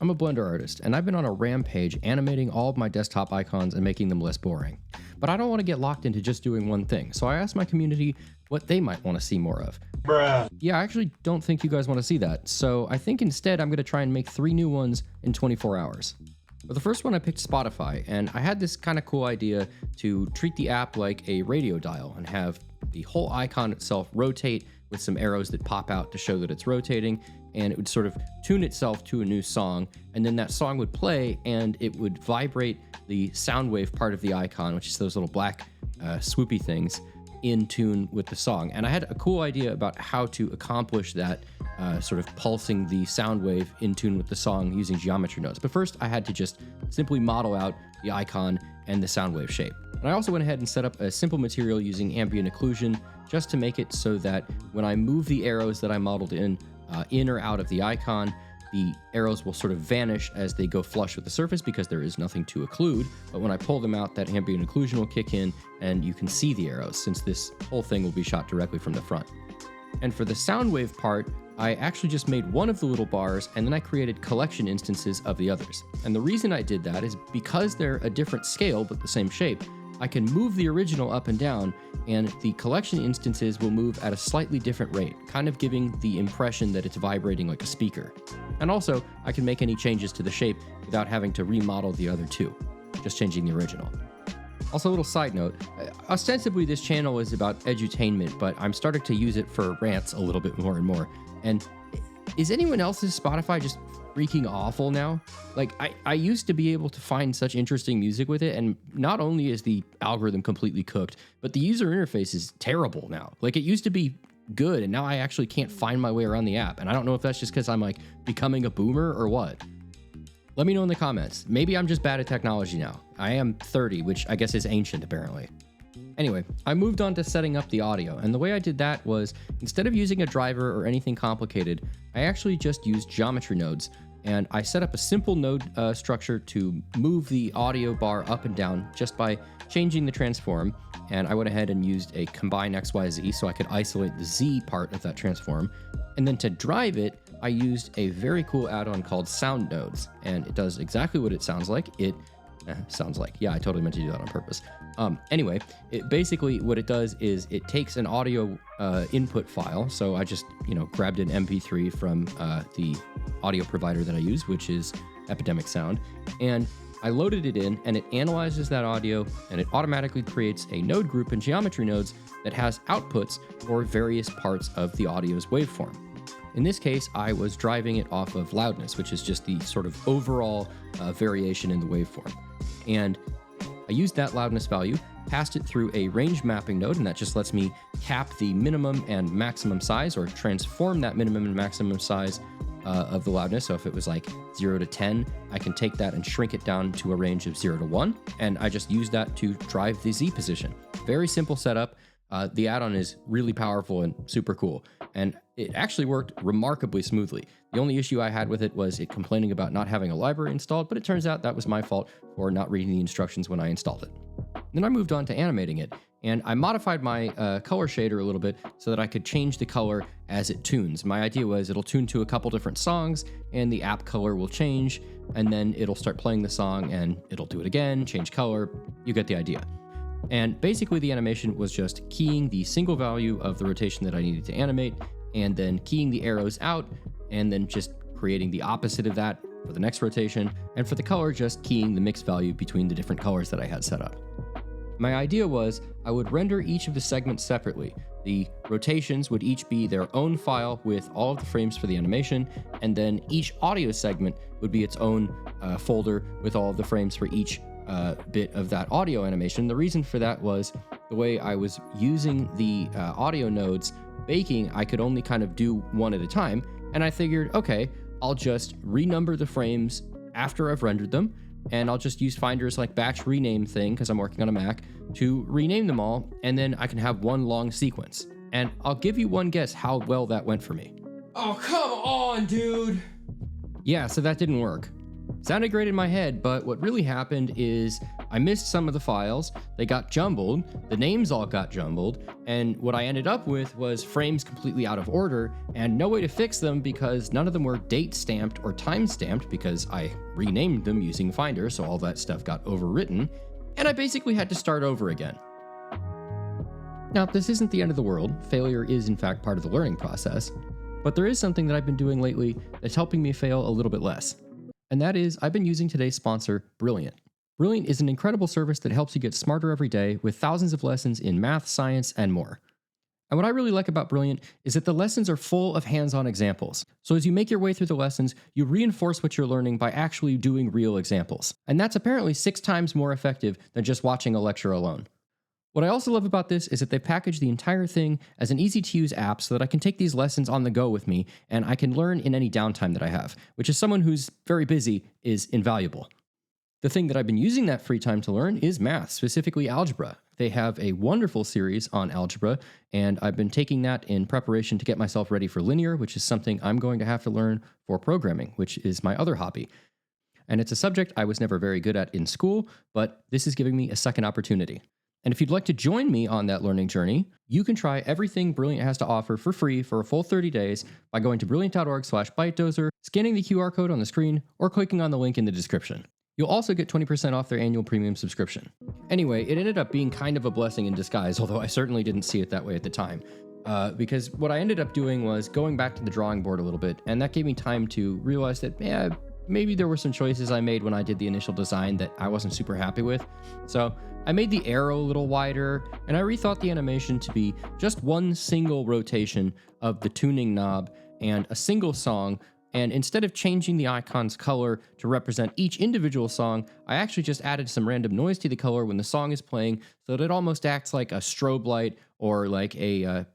I'm a Blender artist, and I've been on a rampage animating all of my desktop icons and making them less boring. But I don't want to get locked into just doing one thing, so I asked my community what they might want to see more of. Bruh. Yeah, I actually don't think you guys want to see that, so I think instead I'm going to try and make 3 new ones in 24 hours. For the first one, I picked Spotify, and I had this kind of cool idea to treat the app like a radio dial and have the whole icon itself rotate with some arrows that pop out to show that it's rotating, and it would sort of tune itself to a new song, and then that song would play and it would vibrate the sound wave part of the icon, which is those little black swoopy things, in tune with the song. And I had a cool idea about how to accomplish that, sort of pulsing the sound wave in tune with the song using geometry nodes. But first I had to just simply model out the icon and the sound wave shape. And I also went ahead and set up a simple material using ambient occlusion just to make it so that when I move the arrows that I modeled in or out of the icon, the arrows will sort of vanish as they go flush with the surface because there is nothing to occlude. But when I pull them out, that ambient occlusion will kick in and you can see the arrows, since this whole thing will be shot directly from the front. And for the sound wave part, I actually just made one of the little bars and then I created collection instances of the others. And the reason I did that is because they're a different scale but the same shape, I can move the original up and down, and the collection instances will move at a slightly different rate, kind of giving the impression that it's vibrating like a speaker. And also, I can make any changes to the shape without having to remodel the other two, just changing the original. Also, a little side note, ostensibly this channel is about edutainment, but I'm starting to use it for rants a little bit more and more. And is anyone else's Spotify just freaking awful now? Like, I used to be able to find such interesting music with it, and not only is the algorithm completely cooked, but the user interface is terrible now. Like, it used to be good, and now I actually can't find my way around the app, and I don't know if that's just because I'm like becoming a boomer or what. Let me know in the comments. Maybe I'm just bad at technology now. I am 30, which I guess is ancient apparently. Anyway, I moved on to setting up the audio, and the way I did that was, instead of using a driver or anything complicated, I actually just used geometry nodes, and I set up a simple node structure to move the audio bar up and down just by changing the transform, and I went ahead and used a combine XYZ so I could isolate the Z part of that transform, and then to drive it, I used a very cool add-on called Sound Nodes, and it does exactly what it sounds like. Yeah, I totally meant to do that on purpose. Anyway, basically what it does is it takes an audio input file. So I just, grabbed an MP3 from the audio provider that I use, which is Epidemic Sound, and I loaded it in, and it analyzes that audio, and it automatically creates a node group in geometry nodes that has outputs for various parts of the audio's waveform. In this case, I was driving it off of loudness, which is just the sort of overall variation in the waveform. And I used that loudness value, passed it through a range mapping node, and that just lets me cap the minimum and maximum size, or transform that minimum and maximum size of the loudness. So if it was like 0 to 10, I can take that and shrink it down to a range of 0 to 1, and I just use that to drive the Z position. Very simple setup. The add-on is really powerful and super cool, and it actually worked remarkably smoothly. The only issue I had with it was it complaining about not having a library installed, but it turns out that was my fault for not reading the instructions when I installed it. Then I moved on to animating it, and I modified my color shader a little bit so that I could change the color as it tunes. My idea was it'll tune to a couple different songs, and the app color will change, and then it'll start playing the song, and it'll do it again, change color. You get the idea. And basically the animation was just keying the single value of the rotation that I needed to animate, and then keying the arrows out, and then just creating the opposite of that for the next rotation, and for the color, just keying the mix value between the different colors that I had set up. My idea was I would render each of the segments separately. The rotations would each be their own file with all of the frames for the animation, and then each audio segment would be its own folder with all of the frames for each bit of that audio animation. The reason for that was the way I was using the audio nodes baking, I could only kind of do one at a time, and I figured, okay, I'll just renumber the frames after I've rendered them, and I'll just use Finder's like batch rename thing, because I'm working on a Mac, to rename them all, and then I can have one long sequence. And I'll give you one guess how well that went for me. Oh, come on, dude. Yeah, so that didn't work. Sounded great in my head, but what really happened is I missed some of the files, they got jumbled, the names all got jumbled, and what I ended up with was frames completely out of order and no way to fix them because none of them were date stamped or time stamped because I renamed them using Finder, so all that stuff got overwritten, and I basically had to start over again. Now, this isn't the end of the world. Failure is in fact part of the learning process, but there is something that I've been doing lately that's helping me fail a little bit less. And that is, I've been using today's sponsor, Brilliant. Brilliant is an incredible service that helps you get smarter every day with thousands of lessons in math, science, and more. And what I really like about Brilliant is that the lessons are full of hands-on examples. So as you make your way through the lessons, you reinforce what you're learning by actually doing real examples. And that's apparently 6 times more effective than just watching a lecture alone. What I also love about this is that they've packaged the entire thing as an easy-to-use app so that I can take these lessons on the go with me and I can learn in any downtime that I have, which as someone who's very busy is invaluable. The thing that I've been using that free time to learn is math, specifically algebra. They have a wonderful series on algebra, and I've been taking that in preparation to get myself ready for linear, which is something I'm going to have to learn for programming, which is my other hobby. And it's a subject I was never very good at in school, but this is giving me a second opportunity. And if you'd like to join me on that learning journey, you can try everything Brilliant has to offer for free for a full 30 days by going to brilliant.org/bytedozer, scanning the QR code on the screen, or clicking on the link in the description. You'll also get 20% off their annual premium subscription. Anyway, it ended up being kind of a blessing in disguise, although I certainly didn't see it that way at the time. Because what I ended up doing was going back to the drawing board a little bit, and that gave me time to realize that, maybe there were some choices I made when I did the initial design that I wasn't super happy with. So I made the arrow a little wider, and I rethought the animation to be just one single rotation of the tuning knob and a single song. And instead of changing the icon's color to represent each individual song, I actually just added some random noise to the color when the song is playing so that it almost acts like a strobe light or like a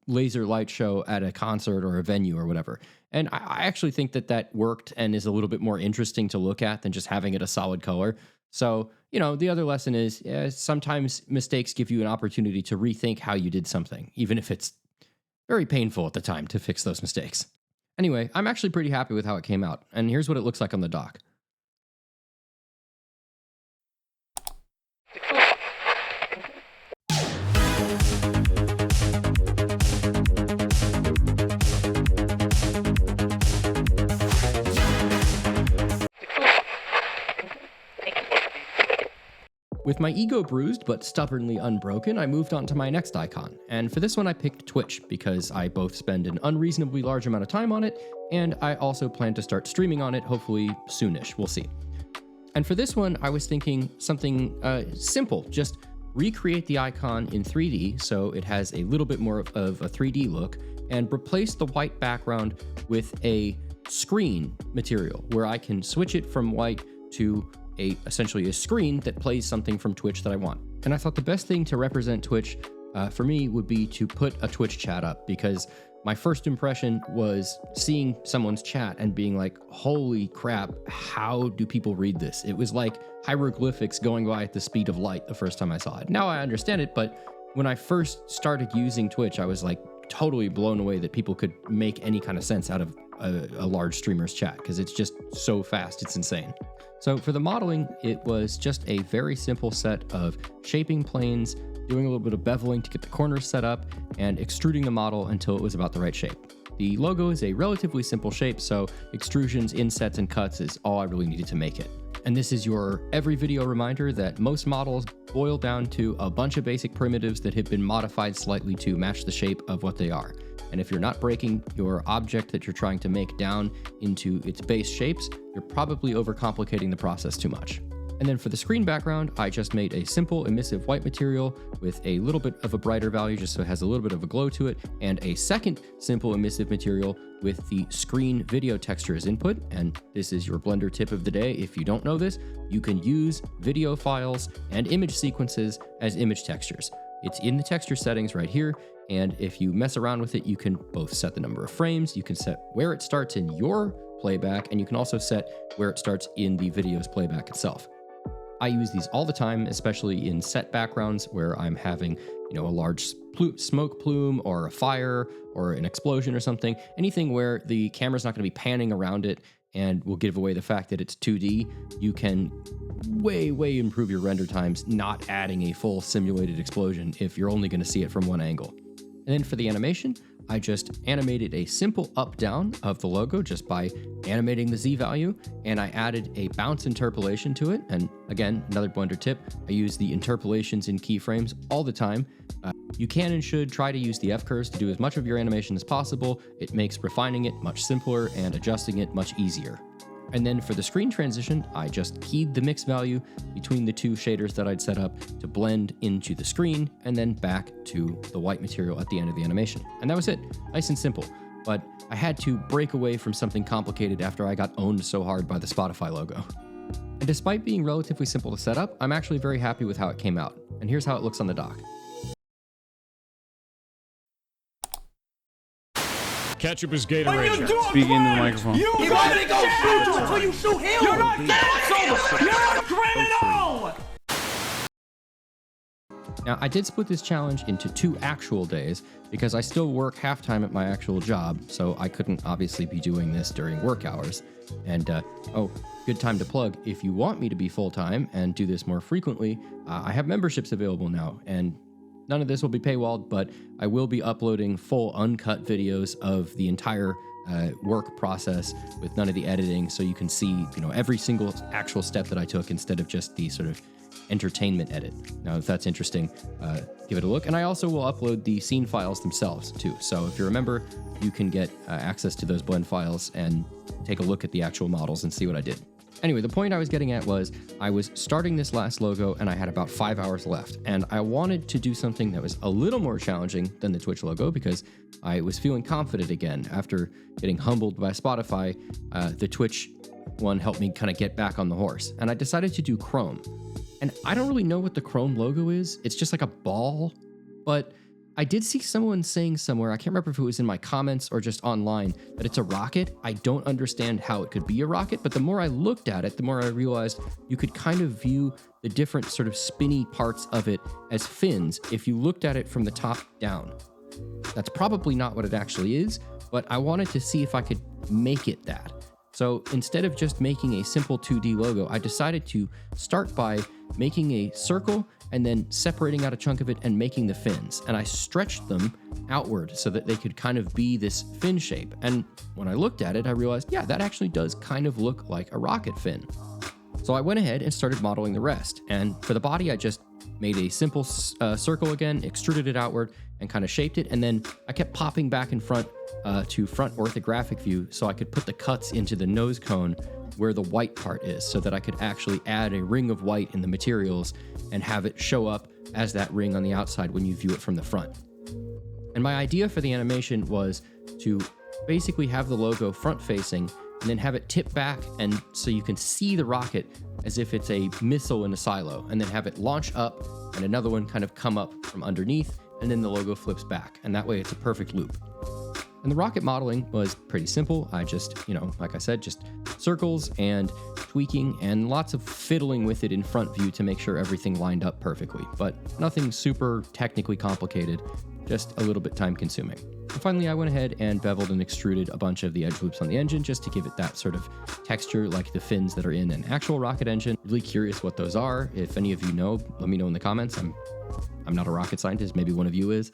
laser light show at a concert or a venue or whatever. And I actually think that that worked and is a little bit more interesting to look at than just having it a solid color. So, the other lesson is sometimes mistakes give you an opportunity to rethink how you did something, even if it's very painful at the time to fix those mistakes. Anyway, I'm actually pretty happy with how it came out, and here's what it looks like on the dock. With my ego bruised but stubbornly unbroken, I moved on to my next icon, and for this one I picked Twitch because I both spend an unreasonably large amount of time on it, and I also plan to start streaming on it hopefully soonish, we'll see. And for this one I was thinking something simple, just recreate the icon in 3D so it has a little bit more of a 3D look, and replace the white background with a screen material where I can switch it from white to essentially a screen that plays something from Twitch that I want. And I thought the best thing to represent Twitch for me would be to put a Twitch chat up, because my first impression was seeing someone's chat and being like, holy crap, how do people read this? It was like hieroglyphics going by at the speed of light the first time I saw it. Now I understand it, but when I first started using Twitch, I was like totally blown away that people could make any kind of sense out of a large streamer's chat, because it's just so fast, it's insane. So for the modeling, it was just a very simple set of shaping planes, doing a little bit of beveling to get the corners set up, and extruding the model until it was about the right shape. The logo is a relatively simple shape, so extrusions, insets, and cuts is all I really needed to make it. And this is your every video reminder that most models boil down to a bunch of basic primitives that have been modified slightly to match the shape of what they are. And if you're not breaking your object that you're trying to make down into its base shapes, you're probably overcomplicating the process too much. And then for the screen background, I just made a simple emissive white material with a little bit of a brighter value just so it has a little bit of a glow to it, and a second simple emissive material with the screen video texture as input. And this is your Blender tip of the day. If you don't know this, you can use video files and image sequences as image textures. It's in the texture settings right here. And if you mess around with it, you can both set the number of frames, you can set where it starts in your playback, and you can also set where it starts in the video's playback itself. I use these all the time, especially in set backgrounds where I'm having, a large smoke plume or a fire or an explosion or something. Anything where the camera's not going to be panning around it and will give away the fact that it's 2D. You can way improve your render times not adding a full simulated explosion if you're only going to see it from one angle. And then for the animation, I just animated a simple up-down of the logo just by animating the Z value, and I added a bounce interpolation to it. And again, another Blender tip, I use the interpolations in keyframes all the time. You can and should try to use the F-curves to do as much of your animation as possible. It makes refining it much simpler and adjusting it much easier. And then for the screen transition, I just keyed the mix value between the two shaders that I'd set up to blend into the screen and then back to the white material at the end of the animation. And that was it, nice and simple. But I had to break away from something complicated after I got owned so hard by the Spotify logo. And despite being relatively simple to set up, I'm actually very happy with how it came out. And here's how it looks on the dock. Ketchup is Gatorade. Speaking into the microphone. You gotta go shoot until you shoot him! You're not sober! You're a criminal! Now, I did split this challenge into 2 actual days because I still work half-time at my actual job, so I couldn't obviously be doing this during work hours. And, good time to plug, if you want me to be full-time and do this more frequently, I have memberships available now, and none of this will be paywalled, but I will be uploading full uncut videos of the entire work process with none of the editing, so you can see, every single actual step that I took instead of just the sort of entertainment edit. Now, if that's interesting, give it a look. And I also will upload the scene files themselves too. So if you're a member, you can get access to those blend files and take a look at the actual models and see what I did. Anyway, the point I was getting at was I was starting this last logo and I had about 5 hours left. And I wanted to do something that was a little more challenging than the Twitch logo because I was feeling confident again. After getting humbled by Spotify, the Twitch one helped me kind of get back on the horse. And I decided to do Chrome. And I don't really know what the Chrome logo is. It's just like a ball, but I did see someone saying somewhere, I can't remember if it was in my comments or just online, that it's a rocket. I don't understand how it could be a rocket, but the more I looked at it, the more I realized you could kind of view the different sort of spinny parts of it as fins if you looked at it from the top down. That's probably not what it actually is, but I wanted to see if I could make it that. So instead of just making a simple 2D logo, I decided to start by making a circle and then separating out a chunk of it and making the fins. And I stretched them outward so that they could kind of be this fin shape. And when I looked at it, I realized, yeah, that actually does kind of look like a rocket fin. So I went ahead and started modeling the rest. And for the body, I just made a simple circle again, extruded it outward, and kind of shaped it. And then I kept popping back in front to front orthographic view so I could put the cuts into the nose cone where the white part is so that I could actually add a ring of white in the materials and have it show up as that ring on the outside when you view it from the front. And my idea for the animation was to basically have the logo front facing and then have it tip back and so you can see the rocket as if it's a missile in a silo, and then have it launch up and another one kind of come up from underneath, and then the logo flips back, and that way it's a perfect loop. And the rocket modeling was pretty simple. I just, like I said, just circles and tweaking and lots of fiddling with it in front view to make sure everything lined up perfectly, but nothing super technically complicated, just a little bit time consuming. And finally, I went ahead and beveled and extruded a bunch of the edge loops on the engine just to give it that sort of texture like the fins that are in an actual rocket engine. Really curious what those are. If any of you know, let me know in the comments. I'm not a rocket scientist, maybe one of you is.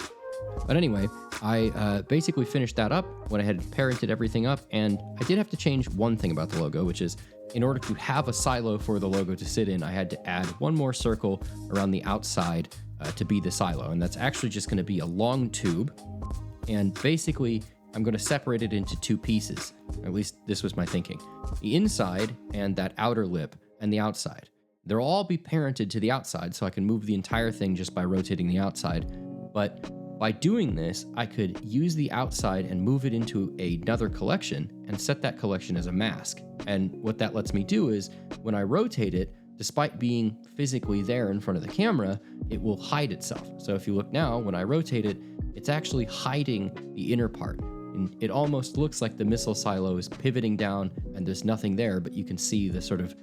But anyway, I basically finished that up, went ahead and parented everything up, and I did have to change one thing about the logo, which is in order to have a silo for the logo to sit in, I had to add one more circle around the outside to be the silo. And that's actually just going to be a long tube. And basically, I'm going to separate it into 2 pieces. At least this was my thinking. The inside and that outer lip and the outside. They'll all be parented to the outside, so I can move the entire thing just by rotating the outside. But by doing this, I could use the outside and move it into another collection and set that collection as a mask. And what that lets me do is when I rotate it, despite being physically there in front of the camera, it will hide itself. So if you look now, when I rotate it, it's actually hiding the inner part. And it almost looks like the missile silo is pivoting down and there's nothing there, but you can see the sort of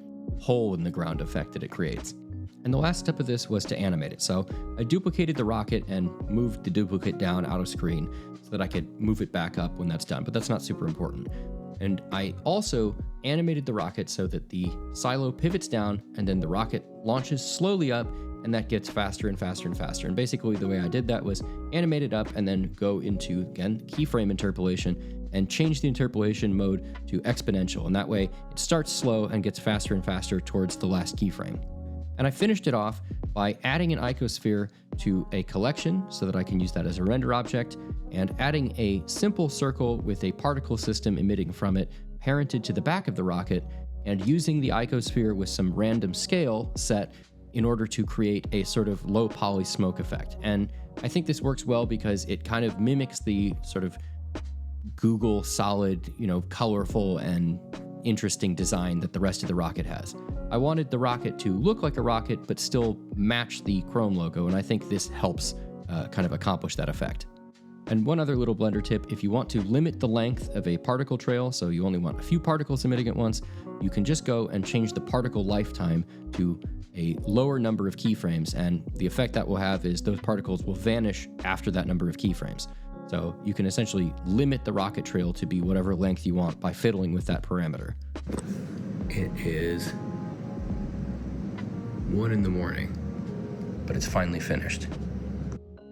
hole in the ground effect that it creates. And the last step of this was to animate it. So I duplicated the rocket and moved the duplicate down out of screen so that I could move it back up when that's done, but that's not super important. And I also animated the rocket so that the silo pivots down and then the rocket launches slowly up, and that gets faster and faster and faster. And basically the way I did that was animate it up and then go into, again, keyframe interpolation and change the interpolation mode to exponential. And that way it starts slow and gets faster and faster towards the last keyframe. And I finished it off by adding an icosphere to a collection so that I can use that as a render object, and adding a simple circle with a particle system emitting from it parented to the back of the rocket, and using the icosphere with some random scale set in order to create a sort of low poly smoke effect. And I think this works well because it kind of mimics the sort of Google solid, colorful and interesting design that the rest of the rocket has. I wanted the rocket to look like a rocket, but still match the Chrome logo, and I think this helps kind of accomplish that effect. And one other little Blender tip, if you want to limit the length of a particle trail, so you only want a few particles emitting at once, you can just go and change the particle lifetime to a lower number of keyframes, and the effect that will have is those particles will vanish after that number of keyframes. So you can essentially limit the rocket trail to be whatever length you want by fiddling with that parameter. It is 1 a.m, but it's finally finished.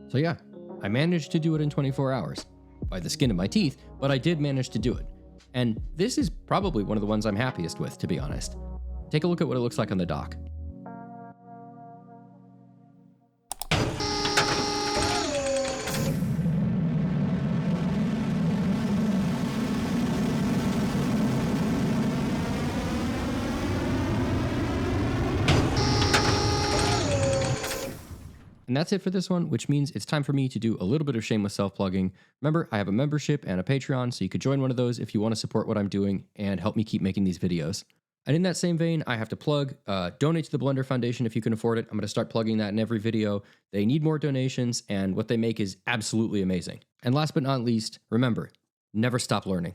So yeah, I managed to do it in 24 hours by the skin of my teeth, but I did manage to do it. And this is probably one of the ones I'm happiest with, to be honest. Take a look at what it looks like on the dock. And that's it for this one, which means it's time for me to do a little bit of shameless self-plugging. Remember, I have a membership and a Patreon, so you could join one of those if you want to support what I'm doing and help me keep making these videos. And in that same vein, I have to plug, donate to the Blender Foundation if you can afford it. I'm going to start plugging that in every video. They need more donations, and what they make is absolutely amazing. And last but not least, remember, never stop learning.